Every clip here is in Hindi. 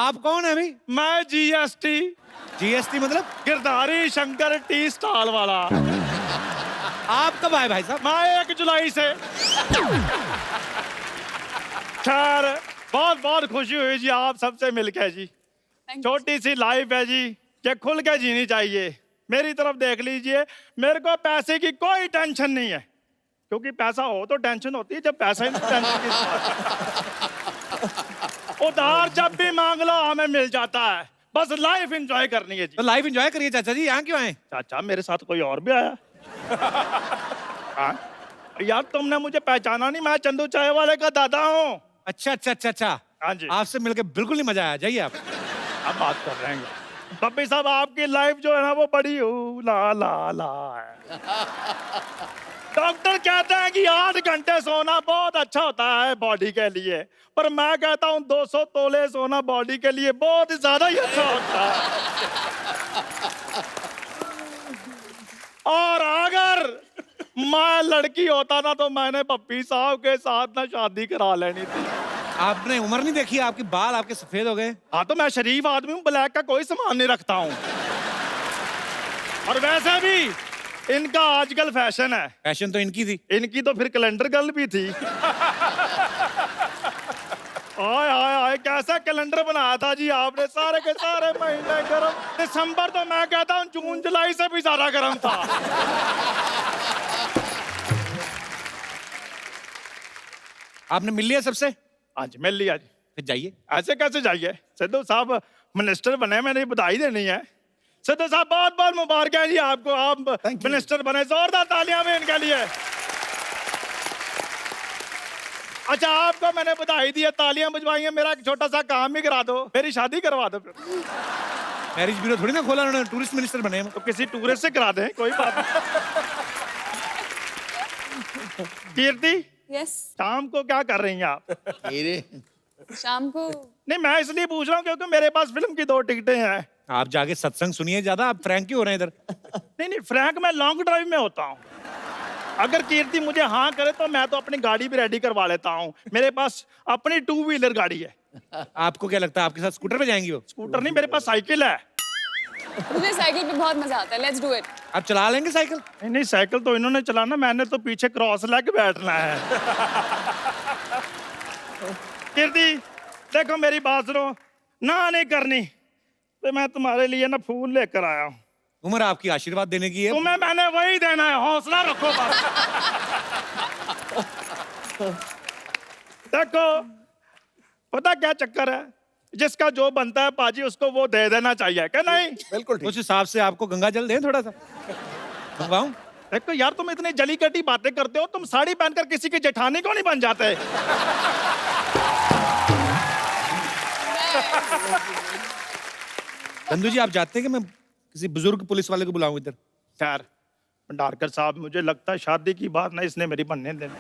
आप कौन है अभी? मैं जीएसटी। जीएसटी मतलब? गिरधारी शंकर टी स्टॉल वाला। आप कब आए भाई साहब? मैं 1 जुलाई से। खैर बहुत बहुत खुशी हुई जी आप सबसे मिलकर जी। छोटी सी लाइफ है जी, ये खुल के जीनी चाहिए। मेरी तरफ देख लीजिए, मेरे को पैसे की कोई टेंशन नहीं है, क्योंकि पैसा हो तो टेंशन होती है, जब पैसा ही नहीं टेंशन की। उधार जब भी मांग लो हमें मिल जाता है, बस लाइफ एंजॉय करनी है जी। तो लाइफ एंजॉय करिए चाचा जी, यहाँ क्यों आए? चाचा मेरे साथ कोई और भी आया? हाँ? यार तुमने मुझे पहचाना नहीं, मैं चंदू चाय वाले का दादा हूँ। अच्छा अच्छा अच्छा अच्छा। हाँ जी। आपसे मिलकर बिल्कुल नहीं मजा आया, जाइए आप। अब बात कर रहे हैं बब्बी साहब, आपकी लाइफ जो है ना वो बड़ी ला ला ला है। डॉक्टर कहते हैं कि 8 घंटे सोना बहुत अच्छा होता है बॉडी के लिए, पर मैं कहता हूँ 200 तोले सोना बॉडी के लिए बहुत ज्यादा ही अच्छा होता है। और अगर मैं लड़की होता ना तो मैंने पप्पी साहब के साथ ना शादी करा लेनी थी। आपने उम्र नहीं देखी, आपके बाल आपके सफेद हो गए। हाँ तो मैं शरीफ आदमी हूँ, ब्लैक का कोई सामान नहीं रखता हूँ। और वैसे भी इनका आजकल फैशन है। फैशन तो इनकी थी। इनकी तो फिर कैलेंडर गर्ल भी थी। आय आय आय कैसा कैलेंडर बनाया था जी आपने, सारे के सारे महीने गर्म। दिसंबर तो मैं कहता हूँ जून जुलाई से भी ज्यादा गर्म था। आपने मिल लिया सबसे? आज मिल लिया जी। फिर जाइए। ऐसे कैसे जाइए, सिद्धू साहब मिनिस्टर बने, मैंने बधाई देनी है। सिद्धू साहब बहुत बहुत मुबारक है जी आपको, आप मिनिस्टर बने, जोरदार तालियां भी इनके लिए। अच्छा आपको मैंने बधाई दी है, तालियां बजवाई हैं, मेरा एक छोटा सा काम भी करा दो, मेरी शादी करवा दो। फिर मैरिज ब्यूरो थोड़ी ना खोला उन्होंने, टूरिस्ट मिनिस्टर बने। तो किसी टूरिस्ट से करा दें, कोई बात नहीं। कीर्ति, यस। शाम को क्या कर रही हैं आप? शाम को नहीं मैं इसलिए पूछ रहा हूँ क्योंकि मेरे पास फिल्म की 2 टिकटें हैं। आप जाके सत्संग सुनिए ज्यादा, आप फ्रैंक क्यों हो रहे हैं इधर? नहीं फ्रैंक मैं लॉन्ग ड्राइव में होता हूँ। अगर कीर्ति मुझे हाँ करे तो मैं तो अपनी गाड़ी भी रेडी करवा लेता हूँ, मेरे पास अपनी 2 व्हीलर गाड़ी है। आपको क्या लगता है आपके साथ स्कूटर पे जाएंगी वो? स्कूटर नहीं, मेरे पास साइकिल है। मुझे साइकिल पे बहुत मजा आता है, लेट्स डू इट। आप चला लेंगे साइकिल? नहीं साइकिल तो इन्होंने चलाना, मैंने तो पीछे क्रॉस लेग बैठना है। कीर्ति देखो मेरी बात सुनो, ना नहीं करनी तो मैं तुम्हारे लिए ना फूल लेकर आया हूँ। उम्र आपकी आशीर्वाद देने की है। तुम्हें मैंने वही देना है, हौसला रखो बस। देखो पता क्या चक्कर है, जिसका जो बनता है पाजी उसको वो दे देना चाहिए, क्या नहीं? बिल्कुल ठीक। उस हिसाब से आपको गंगा जल दें थोड़ा सा, मंगवाऊं? देखो यार तुम इतनी जली कटी बातें करते हो, तुम साड़ी पहनकर किसी की जेठानी को नहीं बन जाते? चंदू जी आप चाहते हैं कि मैं किसी बुजुर्ग पुलिस वाले को बुलाऊं इधर? खैर भंडारकर साहब मुझे लगता है शादी की बात ना इसने मेरी बनने देनी।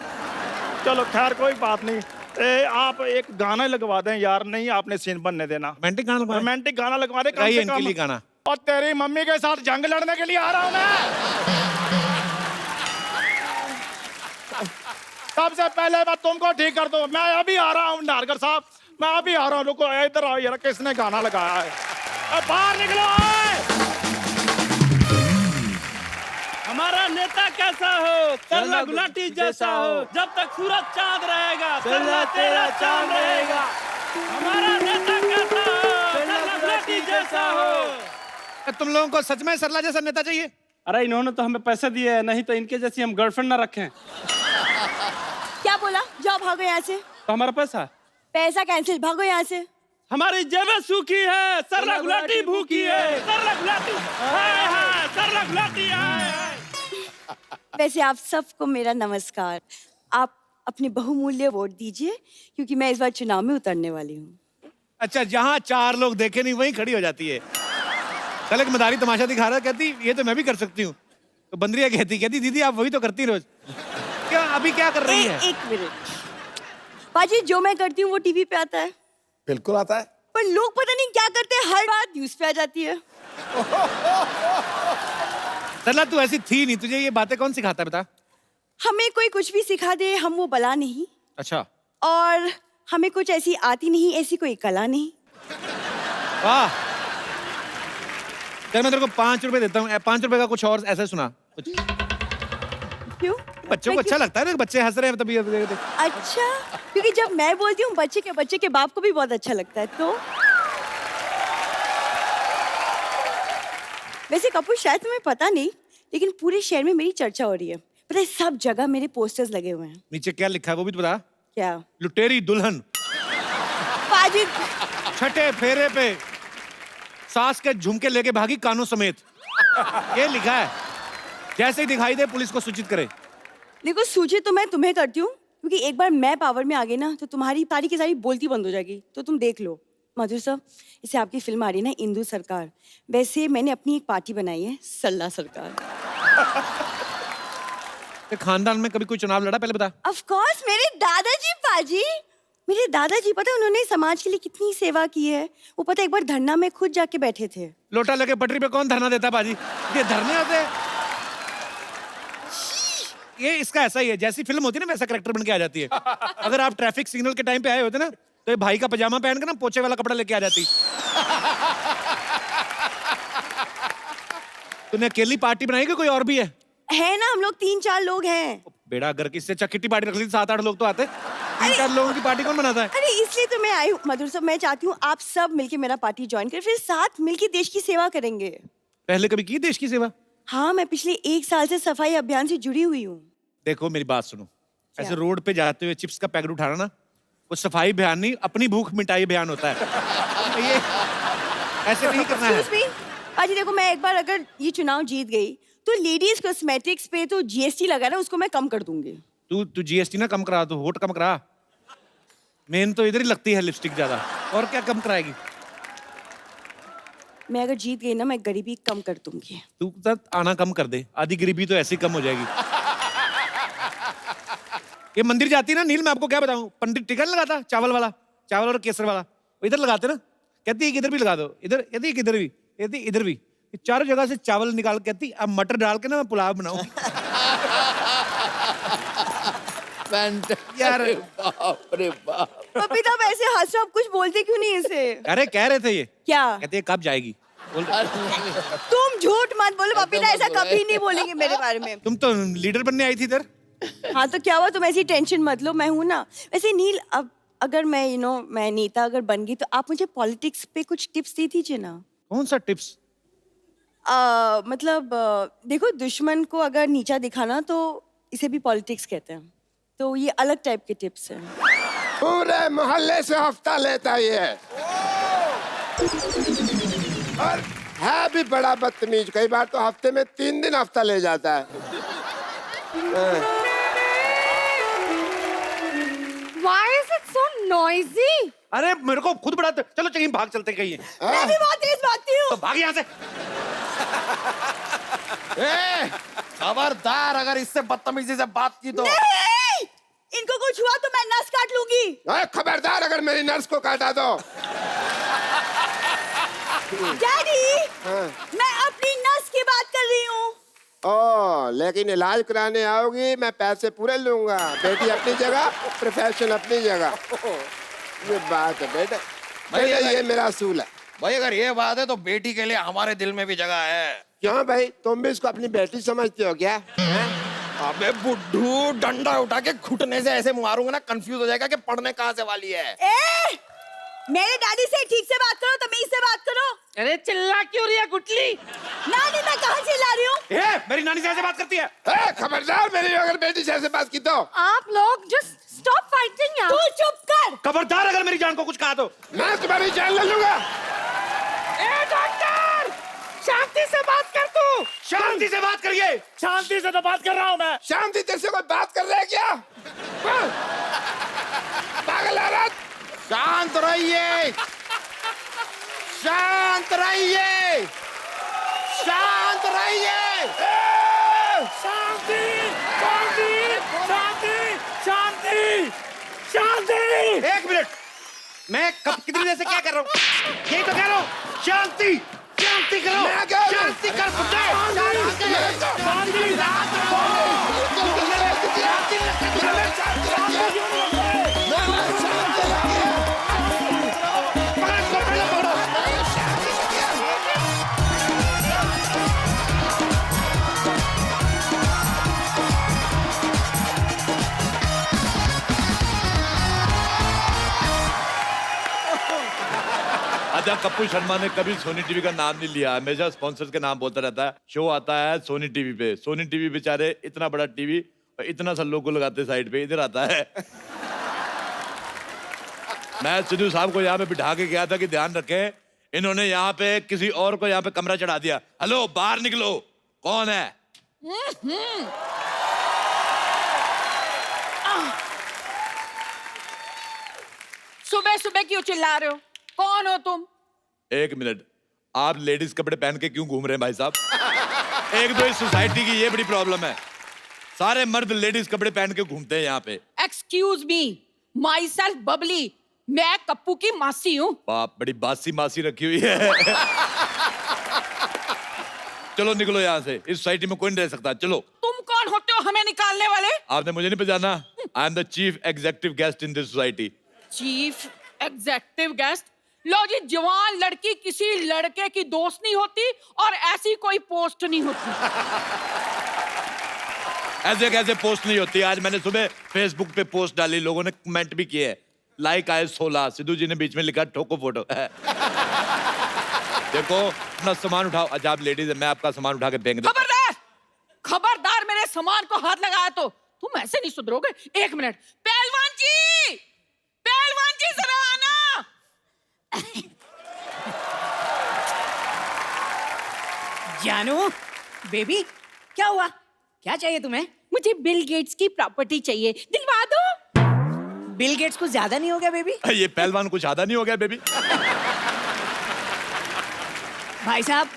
चलो खैर कोई बात नहीं, आप एक गाना लगवा दें यार। नहीं आपने सीन बनने देना, रोमांटिक गाना लगवाएं? रोमांटिक गाना लगवा दे कम गाइए से इनके कम। लिए गाना। और तेरी मम्मी के साथ जंग लड़ने के लिए आ रहा हूं मैं। सबसे पहले मैं तुमको ठीक कर दूं, मैं अभी आ रहा हूं भंडारकर साहब, मैं अभी आ रहा हूं। रुको इधर आओ यार, किसने गाना लगाया है? बाहर निकलो। हमारा नेता कैसा हो, करला गुलाटी जैसा हो, जब तक सूरज चांद रहेगा करला तेरा चांद रहेगा। हमारा नेता कैसा हो, करला गुलाटी जैसा हो। तुम लोगों को सच में सरला जैसा नेता चाहिए? अरे इन्होंने तो हमें पैसे दिए हैं, नहीं तो इनके जैसी हम गर्लफ्रेंड ना रखें। क्या बोला? जाओ भागो यहाँ से। तो हमारा पैसा कैंसिल, भागो यहाँ से। हमारी जेबें सूखी है, सरला गुलाटी भूखी है, सरला गुलाटी हाय हाय, सरला गुलाटी हाय हाय। वैसे आप सबको मेरा नमस्कार। आप अपनी बहुमूल्य वोट दीजिए क्योंकि मैं इस बार चुनाव में उतरने वाली हूँ। अच्छा, जहाँ 4 लोग देखे नहीं वहीं खड़ी हो जाती है। कल एक मदारी तमाशा दिखा रहा, कहती ये तो मैं भी कर सकती हूँ। तो बंदरिया कहती दीदी आप वही तो करती रोज। क्या अभी क्या कर रही है? एक मिनट बाजी, जो मैं करती हूँ वो टीवी पे आता है। बिल्कुल आता है। पर लोग पता नहीं क्या करते हैं, हर बात न्यूज पे आ जाती है। सरला तू ऐसी थी नहीं, तुझे ये बातें कौन सिखाता है बता? हमें कोई कुछ भी सिखा दे हम वो बला नहीं। अच्छा। और हमें कुछ ऐसी आती नहीं, ऐसी कोई कला नहीं। वाह। चल मैं तेरे को 5 रुपए देता हूँ। 5 रुपए का कुछ और ऐसा सुना कुछ। क्यों? बच्चों को अच्छा लगता है ना, बच्चे हंस रहे हैं तभी। अच्छा, क्योंकि जब मैं बोलती हूँ बच्चे के बाप को भी बहुत अच्छा लगता है। तो वैसे कपूर, शायद तुम्हें पता नहीं, लेकिन पूरे शहर में मेरी चर्चा हो रही है। पता है, सब जगह मेरे पोस्टर्स लगे हुए हैं। नीचे क्या लिखा है वो भी तो बता। क्या? लुटेरी दुल्हन, पाजी, छठे फेरे पे सास के झुमके लेके भागी कानों समेत, ये लिखा है। जैसे ही दिखाई दे पुलिस को सूचित करे। देखो, सूचित तो मैं तुम्हें करती हूँ, क्योंकि एक बार मैं पावर में आ गई ना, तो तुम्हारी सारी की सारी बोलती बंद हो जाएगी। तो तुम देख लो। मधुर साहब, इसे आपकी फिल्म आ रही है ना, इंदु सरकार। वैसे मैंने अपनी एक पार्टी बनाई है, सल्ला सरकार। खानदान में कभी कोई चुनाव लड़ा, पहले बता। ऑफ कोर्स, मेरे दादाजी पाजी। मेरे दादाजी, पता है उन्होंने समाज के लिए कितनी सेवा की है। वो पता है, एक बार धरना में खुद जाके बैठे थे। लोटा लगे पटरी पे कौन धरना देता बाजी? ये धरने होते हैं। ये इसका ऐसा ही है, जैसी फिल्म होती है ना वैसा कैरेक्टर बन के आ जाती है। अगर आप ट्रैफिक सिग्नल के टाइम पे आए होते ना, तो ये भाई का पजामा पहन के ना पोचे वाला कपड़ा लेके आ जाती। तूने अकेली पार्टी बनाई कि कोई और भी है ना, हम लोग 3-4 लोग हैं। बेड़ा, अगर किससे चक्की पार्टी रख ली 7-8 लोग तो आते। 3-4 लोगों की पार्टी कौन बनाता है? अरे इसलिए तो मैं आई हूँ मधुर साहब। मैं चाहती हूँ आप सब मिलके मेरा पार्टी ज्वाइन करें, फिर साथ मिलके देश की सेवा करेंगे। पहले कभी की देश की सेवा? हाँ, मैं पिछले 1 साल से सफाई अभियान से जुड़ी हुई हूँ। देखो मेरी बात सुनो, ऐसे रोड पे जाते हुए चिप्स का पैकेट उठाना ना, वो सफाई अभियान नहीं, अपनी भूख मिटाई अभियान होता है। ये ऐसे नहीं करना है। पाजी देखो, मैं एक बार अगर ये चुनाव जीत गई तो लेडीज कॉस्मेटिक्स पे तो जीएसटी लगा ना, उसको मैं कम कर दूंगी। तू जीएसटी ना कम करा, तो वोट कम करा। मेन तो इधर ही लगती है लिपस्टिक ज्यादा, और क्या कम कराएगी? मैं अगर जीत गई ना, मैं गरीबी कम कर दूंगी। तू आना कम कर दे, आधी गरीबी तो ऐसे ही कम हो जाएगी। ये मंदिर जाती है ना नील, मैं आपको क्या बताऊं, पंडित टिकट लगाता चावल वाला, चावल और केसर वाला, वो इधर लगाते ना, कहती है कि इधर भी लगा दो, इधर यदि इधर भी, यदि इधर भी, चारों जगह से चावल निकाल, कहती अब मटर डाल के ना मैं पुलाव बनाऊं। यार बाप रे बाप। पपी तो ऐसे हंस रहे हो, आप कुछ बोलते क्यों नहीं इसे? अरे कह रहे थे ये, क्या कहते हैं कब जाएगी? तुम झूठ मत बोलो पपीता, ऐसा कभी नहीं बोलेंगे मेरे बारे में। तुम तो लीडर बनने आई थी इधर। हाँ तो क्या हुआ, तुम ऐसी टेंशन मत लो, मैं हूं ना। वैसे नील, अब अगर मैं मैं नेता अगर बन गई, तो आप मुझे पॉलिटिक्स पे कुछ टिप्स दे दीजिए ना। कौन सा टिप्स? मतलब देखो, दुश्मन को अगर नीचा दिखाना तो इसे भी पॉलिटिक्स कहते हैं, तो ये अलग टाइप के टिप्स हैं। पूरे मोहल्ले से हफ्ता लेता ही है, और है भी बड़ा बदतमीज। कई बार तो हफ्ते में 3 दिन हफ्ता ले जाता है। Why is it so noisy? अरे मेरे को खुद बड़ा, चलो कहीं भाग चलते कहीं। मैं भी बहुत तेज भागती हूँ। तो भाग यहाँ से। खबरदार, अगर इससे बदतमीजी से बात की तो। नहीं! इनको कुछ हुआ तो मैं नस काट लूंगी। खबरदार, अगर मेरी नर्स को काटा दो। डैडी, मैं अपनी नस की बात कर रही हूँ। लेकिन इलाज कराने आओगी, मैं पैसे पूरे लूंगा। बेटी अपनी जगह, प्रोफेशन अपनी जगह। ये बात है बेटा, भाई ये मेरा असूल है। भाई अगर ये बात है तो बेटी के लिए हमारे दिल में भी जगह है। क्यों भाई, तुम भी इसको अपनी बेटी समझते हो क्या? अबे बुड्ढू, डंडा उठा के घुटने से ऐसे मारूंगा ना, कंफ्यूज हो जाएगा कि पढ़ने कहाँ से वाली है। मेरे डैडी से ठीक से बात करो, तमीज से बात करो। अरे चिल्ला क्यों रही है गुटली? नानी, मैं कहाँ चिल्ला रही हूँ? मेरी नानी से ऐसे बात करती है। खबरदार, मेरी अगर बेटी से ऐसे बात की तो। आप लोग जस्ट स्टॉप फाइटिंग यार। तू चुप कर। खबरदार, अगर मेरी जान को कुछ कहा तो मैं तुम्हारी जान ले लूंगा। ए डॉक्टर, शांति से बात कर तू। शांति से बात करिए। शांति से तो बात कर रहा हूँ मैं। शांति तेरे से कोई बात कर रहा है क्या? पागल औरत। शांत रहिए, शांत रहिए, शांत रहिए। शांति, शांति, शांति, शांति, शांति। 1 मिनट, मैं कब कितनी देर से क्या कर रहा हूँ? यही तो कह रहा हूँ, शांति, शांति करो, शांति कर बुड्ढे। अच्छा, कप्पू शर्मा ने कभी सोनी टीवी का नाम नहीं लिया, हमेशा स्पॉन्सर्स के नाम बोलता रहता है। शो आता है सोनी टीवी पे, सोनी टीवी बेचारे इतना बड़ा टीवी और इतना सा लोगो लगाते साइड पे, इधर आता है। मैं सिद्धू साहब को यहाँ पे बिठा के गया था कि ध्यान रखें, इन्होंने यहाँ पे किसी और को यहाँ पे कमरा चढ़ा दिया। हेलो, बाहर निकलो, कौन है? सुबह सुबह क्यों चिल्ला रहे हो? कौन हो तुम? एक मिनट, आप लेडीज कपड़े पहन के क्यों घूम रहे हैं भाई साहब? एक तो इस सोसाइटी की ये बड़ी प्रॉब्लम है, सारे मर्द लेडीज कपड़े पहन के घूमते हैं यहाँ पे। Excuse me, my self Babli, मैं कप्पू की मासी हूँ। बाप, बड़ी बासी मासी रखी हुई है। चलो निकलो यहाँ से, इस सोसाइटी में कोई नहीं रह सकता, चलो। तुम कौन होते हो हमें निकालने वाले? आपने मुझे नहीं पहचाना? I am the chief executive guest in this society. Chief executive guest? लो जी, जवान लड़की किसी लड़के की दोस्त नहीं होती और ऐसी कोई पोस्ट नहीं होती। ऐसे कैसे पोस्ट नहीं होती? आज मैंने सुबह फेसबुक पे पोस्ट डाली, लोगों ने कमेंट भी किए, लाइक आए 16, सिद्धू जी ने बीच में लिखा ठोको फोटो। देखो, अपना सामान उठाओ। अच्छा, आप लेडीज है, मैं आपका सामान उठा के फेंक दूं। खबरदार, खबरदार, मेरे सामान को हाथ लगाया तो तुम ऐसे नहीं सुधरोगे। एक मिनट, पहलवान जी, पहलवान जी जरा आना। जानू, बेबी, क्या हुआ? क्या चाहिए तुम्हें? मुझे बिल गेट्स की प्रॉपर्टी चाहिए, दिलवा दो। बिल गेट्स को ज्यादा नहीं हो गया बेबी? ये पहलवान कुछ ज्यादा नहीं हो गया बेबी? भाई साहब,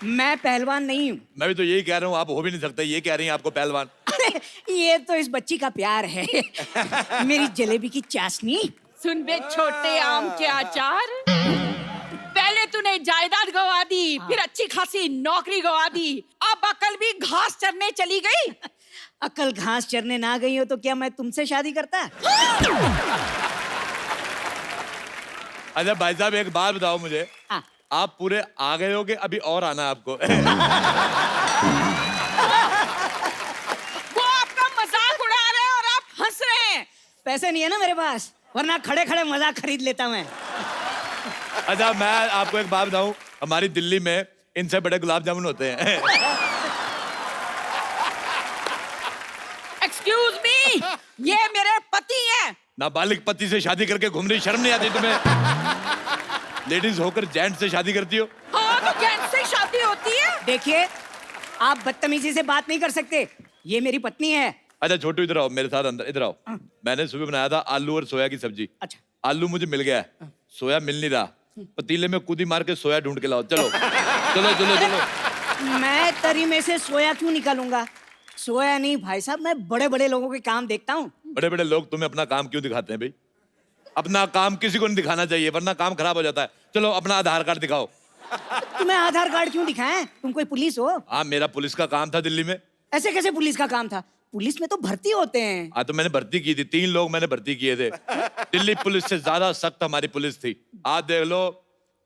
मैं पहलवान नहीं हूँ। मैं भी तो यही कह रहा हूँ, आप हो भी नहीं सकते, ये कह रही हैं आपको पहलवान। ये तो इस बच्ची का प्यार है। मेरी जलेबी की चाशनी। सुन बे छोटे आम के अचार, पहले तूने जायदाद गवा दी, फिर अच्छी खासी नौकरी गवा दी, अब अकल भी घास चरने चली गई। अकल घास चरने ना गई हो तो क्या मैं तुमसे शादी करता? अच्छा भाई साहब, एक बात बताओ मुझे, हाँ। आप पूरे आ गए हो कि अभी और आना है आपको? वो आपका मजाक उड़ा रहे हैं और आप हंस रहे हैं। पैसे नहीं है ना मेरे पास, वरना खड़े खड़े मजाक खरीद लेता मैं। अच्छा, मैं आपको एक बात बताऊं, हमारी दिल्ली में इनसे बड़े गुलाब जामुन होते हैं। एक्सक्यूज मी, ये मेरे पति हैं। नाबालिग पति से शादी करके घूम रही, शर्म नहीं आती तुम्हें? लेडीज होकर जेंट्स से शादी करती हो? हाँ, तो जेंट्स से शादी होती है। देखिए, आप बदतमीजी से बात नहीं कर सकते, ये मेरी पत्नी है। अच्छा छोटू, इधर आओ मेरे साथ, अंदर इधर आओ। मैंने सुबह बनाया था आलू और सोया की सब्जी। अच्छा। आलू मुझे मिल गया है, सोया मिल नहीं रहा, पतीले में कूदी मार के सोया ढूंढ के लाओ। चलो चलो चलो चलो। मैं तरी में से सोया क्यों निकालूंगा? सोया नहीं भाई साहब, मैं बड़े बड़े लोगों के काम देखता हूँ। बड़े बड़े लोग तुम्हें अपना काम क्यों दिखाते हैं भाई? अपना काम किसी को नहीं दिखाना चाहिए, वरना काम खराब हो जाता है। चलो अपना आधार कार्ड दिखाओ। तुम्हें आधार कार्ड क्यों दिखाएं? तुम कोई पुलिस हो? हाँ, मेरा पुलिस का काम था दिल्ली में। ऐसे कैसे पुलिस का काम था? पुलिस में तो भर्ती होते हैं। हाँ, तो मैंने भर्ती की थी, 3 लोग मैंने भर्ती किए थे। दिल्ली पुलिस से ज्यादा सख्त हमारी पुलिस थी। आज देख लो,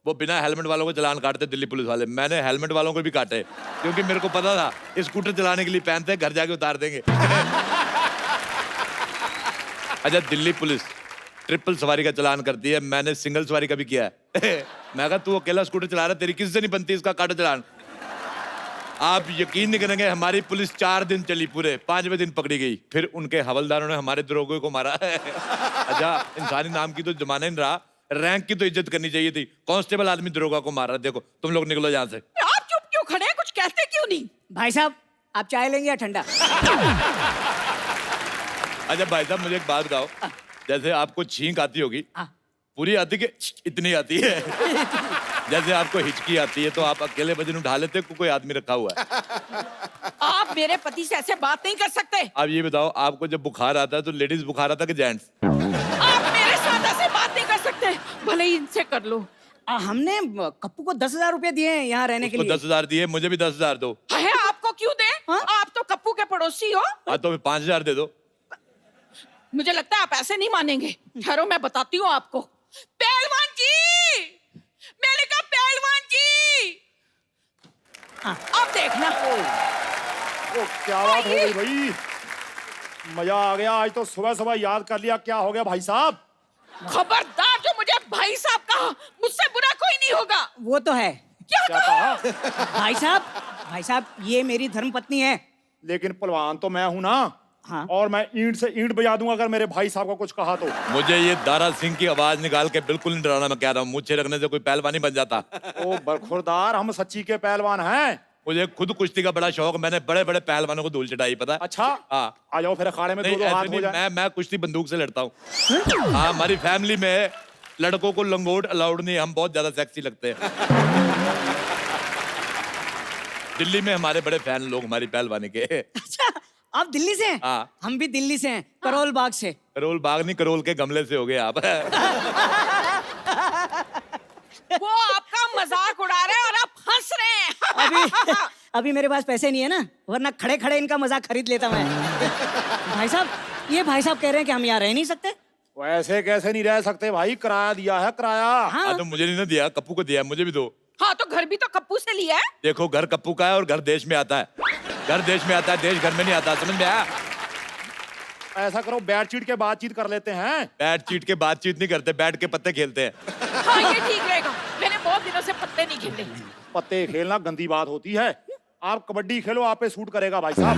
वो बिना हेलमेट वालों को चालान काटते दिल्ली पुलिस वाले, मैंने हेलमेट वालों को भी काटे, क्योंकि मेरे को पता था स्कूटर चलाने के लिए पहनते, घर जाके उतार देंगे। अच्छा, दिल्ली पुलिस ट्रिपल सवारी का चालान करती है, मैंने सिंगल सवारी का भी किया है। मैं कहा तू अकेला स्कूटर चला रहा है, तेरी किससे नहीं बनती, इसका काटो चालान। आप यकीन नहीं करेंगे, हमारी पुलिस 4 दिन चली, पूरे 5वें दिन पकड़ी गई। फिर उनके हवलदारों ने हमारे दरोगे को मारा। अच्छा, इंसानी नाम की तो जमाना ही नहीं रहा, रैंक की तो इज्जत करनी चाहिए थी। कांस्टेबल आदमी दरोगा को मार रहा है। देखो, तुम लोग निकलो यहाँ से। आप चुप क्यों खड़े हैं? कुछ कहते क्यों नहीं? भाई साहब, आप चाय लेंगे या ठंडा? अच्छा भाई साहब, मुझे एक बात बताओ, जैसे आपको छींक आती होगी, पूरी आती कि इतनी आती है? जैसे आपको हिचकी आती है तो आप अकेले वजन उठा लेते, कोई आदमी रखा हुआ है? आप मेरे पति से ऐसे बात नहीं कर सकते। आप ये बताओ, आपको जब बुखार आता है तो लेडीज बुखार आता है कि जेंट्स? आप मेरे साथ ऐसे बात नहीं कर सकते, भले ही इनसे कर लो। हमने कप्पू को 10,000 रुपए दिए हैं यहाँ रहने के लिए। 10,000 दिए, मुझे भी 10,000 दो। है, आपको क्यों दे? आप तो कप्पू के पड़ोसी हो। हाँ, तो 5,000 दे दो। मुझे लगता है आप ऐसे नहीं मानेंगे, ठहरो मैं बताती हूँ आपको। पहलवान जी, मैंने कहा पहलवान जी, अब देखना। ओ क्या बात हो गई भाई, मजा आ गया। आज तो सुबह सुबह याद कर लिया। क्या हो गया भाई साहब? खबरदार जो मुझे भाई साहब कहा, मुझसे बुरा कोई नहीं होगा। वो तो है। क्या कहा? भाई साहब ये मेरी धर्मपत्नी है। लेकिन पहलवान तो मैं हूं ना। हाँ। और मैं ईंट से ईंट बजा दूंगा अगर मेरे भाई साहब को कुछ कहा तो। मुझे ये दारा सिंह की आवाज निकाल के बिल्कुल नहीं डराना, मैं कह रहा हूँ मुझे रखने से कोई पहलवानी बन जाता। ओ बरखुरदार, हम सच्ची के पहलवान हैं। मुझे खुद कुश्ती का बड़ा शौक, मैंने बड़े बड़े पहलवानों को धूल चटाई, पता है? अच्छा। हाँ। आ जाओ फिर अखाड़े में नहीं, दो हाथ ऐसे हो नहीं, जाए। मैं कुश्ती बंदूक से लड़ता हूँ। हाँ, हमारी फैमिली में लड़कों को लंगोट अलाउड नहीं, हम बहुत ज्यादा सेक्सी लगते हैं। दिल्ली में हमारे बड़े फैन लोग हमारी पहलवानी के। अच्छा आप दिल्ली से हैं? हाँ। हम भी दिल्ली से हैं, करोल बाग से। करोल बाग नहीं, करोल के गमले से हो गए आप। वो आपका मजाक उड़ा रहे हैं और आप हंस रहे हैं। अभी मेरे पास पैसे नहीं है ना, वरना खड़े खड़े इनका मजाक खरीद लेता मैं। ये भाई साहब कह रहे हैं कि हम यहाँ रह नहीं सकते। वैसे कैसे नहीं रह सकते भाई, किराया दिया है किराया। हाँ। तो मुझे नहीं ना दिया, कप्पू को दिया, मुझे भी दो। हाँ तो घर भी तो कप्पू से लिया है। देखो घर कप्पू का है और घर देश में आता है। घर देश में आता है, देश घर में नहीं आता, समझ में आया? ऐसा करो, बैट चीट के बातचीत कर लेते हैं। बैट चीट के बातचीत नहीं करते, बैठ के पत्ते खेलते हैं। हाँ ये ठीक रहेगा, मैंने बहुत दिनों से पत्ते नहीं खेले। पत्ते खेलना गंदी बात होती है। आप कबड्डी खेलो, आप पे सूट करेगा भाई साहब।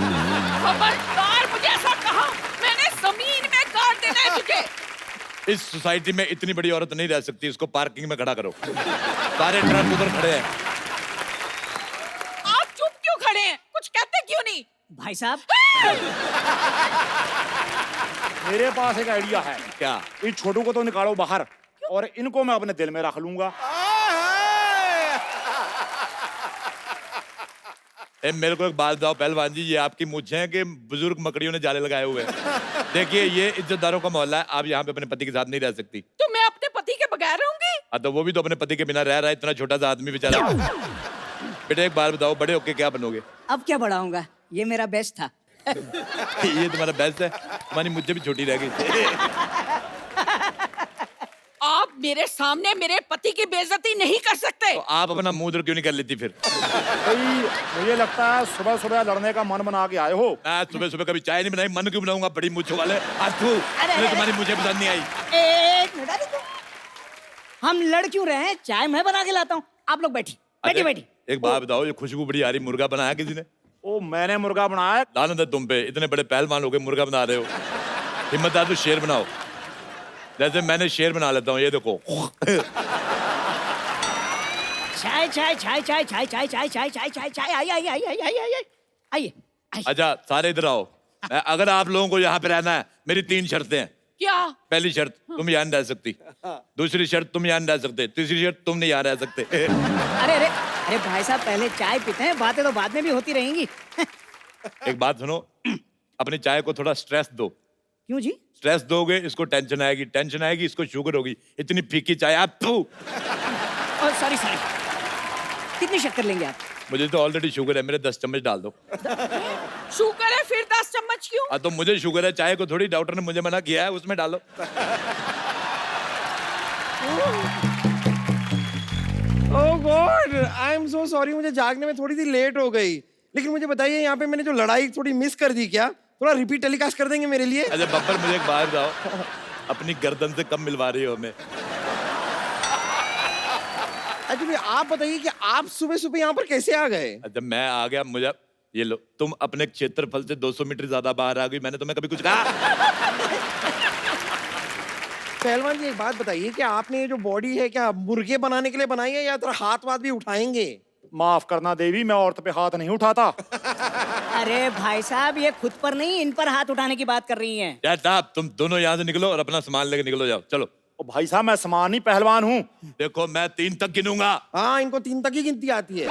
खबरदार मुझे ऐसा कहा, मैंने जमीन में काट देना है तुझे। इस सोसाइटी में इतनी बड़ी औरत नहीं रह सकती, इसको पार्किंग में खड़ा करो। सारे ट्रक उधर खड़े हैं। आप चुप क्यों खड़े हैं, कुछ कहते क्यों नहीं? भाई साहब मेरे पास एक आइडिया है। क्या? इस छोटू को तो निकालो बाहर और इनको मैं अपने दिल में रख लूंगा। मेरे को एक बात बताओ पहलवान जी, ये आपकी मुझे हैं कि बुजुर्ग मकड़ियों ने जाले लगाए हुए हैं? देखिए ये इज्जतदारों का मोहल्ला है, आप यहाँ पे अपने पति के साथ नहीं रह सकती। तो मैं अपने पति के बगैर रहूंगी? हाँ तो वो भी तो अपने पति के बिना रह रहा है, इतना छोटा सा आदमी बेचारा। बेटा एक बार बताओ, बड़े होके क्या बनोगे? अब क्या बढ़ाऊंगा, ये मेरा बेस्ट था। ये तुम्हारा बेस्ट है, तुम्हारी मुझे भी छोटी रह गई। आप मेरे सामने मेरे पति की बेइज्जती नहीं कर सकते। तो आप अपना मुंह उधर क्यों नहीं कर लेती फिर? भाई मुझे लगता है सुबह सुबह लड़ने का मन बना के आए हो। मैं सुबह सुबह कभी चाय नहीं बनाई, मन क्यों बनाऊंगा? बड़ी मुझे वाले आज तू तुम्हारी मुझे पसंद नहीं आई। एक मिनट, अरे हम लड़ क्यों रहे हैं, चाय मैं बना के लाता हूँ, आप लोग बैठी बैठी बैठी। एक बात बताओ, ये खुशबू बड़ी आ रही, मुर्गा बनाया किसी ने? ओ मैंने मुर्गा बनाया। लानत है तुम पे, इतने बड़े पहलवान हो गए मुर्गा बना रहे हो। हिम्मत है तो शेर बनाओ, जैसे मैंने शेर बना लेता हूँ, ये देखो। चाय चाय चाय चाय चाय चाय चाय चाय चाय चाय चाय आइए आइए आइए आइए आइए आइए। अच्छा सारे इधर आओ। अगर आप लोगों को यहाँ पे रहना है, मेरी 3 शर्तें हैं। क्या? पहली शर्त, तुम यहाँ नहीं रह सकती। दूसरी शर्त, तुम यहाँ नहीं रह सकते। तीसरी शर्त, तुम नहीं यहाँ रह सकते। अरे अरे अरे भाई साहब पहले चाय पीते हैं, बातें तो बाद में भी होती रहेंगी। एक बात सुनो, अपनी चाय को थोड़ा स्ट्रेस दो। क्यों जी? स्ट्रेस दोगे इसको टेंशन आएगी, टेंशन आएगी इसको शुगर होगी। इतनी फीकी चाय आप तू। और सॉरी सॉरी, कितनी शक्कर लेंगे आप? मुझे तो ऑलरेडी शुगर है, मेरे 10 चम्मच डाल दो। शुगर है फिर 10 चम्मच क्यों? हाँ तो मुझे शुगर है, चाय को थोड़ी, डॉक्टर ने मुझे मना किया है, उसमें डालो। Oh god, I am so sorry, मुझे जागने में थोड़ी सी लेट हो गई। लेकिन मुझे बताइए यहाँ पे मैंने जो लड़ाई थोड़ी मिस कर दी, क्या थोड़ा रिपीट टेलीकास्ट कर देंगे मेरे लिए? अच्छा बब्बर मुझे एक बात बताओ, अपनी गर्दन से कम मिलवा रही हो हमें? एक्चुअली आप बताइए कि आप सुबह सुबह यहाँ पर कैसे आ गए? अच्छा मैं आ गया, मुझे ये लो, तुम अपने क्षेत्रफल से 200 मीटर ज्यादा बाहर आ गई, मैंने तुम्हें कभी कुछ कहा? पहलवान जी एक बात बताइए कि आपने ये जो बॉडी है क्या मुर्गे बनाने के लिए बनाई है या थोड़ा हाथ वाथ भी उठाएंगे? माफ करना देवी, मैं औरत पे हाथ नहीं उठाता। अरे भाई साहब ये खुद पर नहीं, इन पर हाथ उठाने की बात कर रही हैं। यार साहब तुम दोनों यहाँ से निकलो और अपना सामान लेके निकलो, जाओ चलो। ओ भाई साहब मैं सामान ही पहलवान हूँ। देखो मैं 3 तक गिनूंगा। हाँ इनको 3 तक ही गिनती आती है।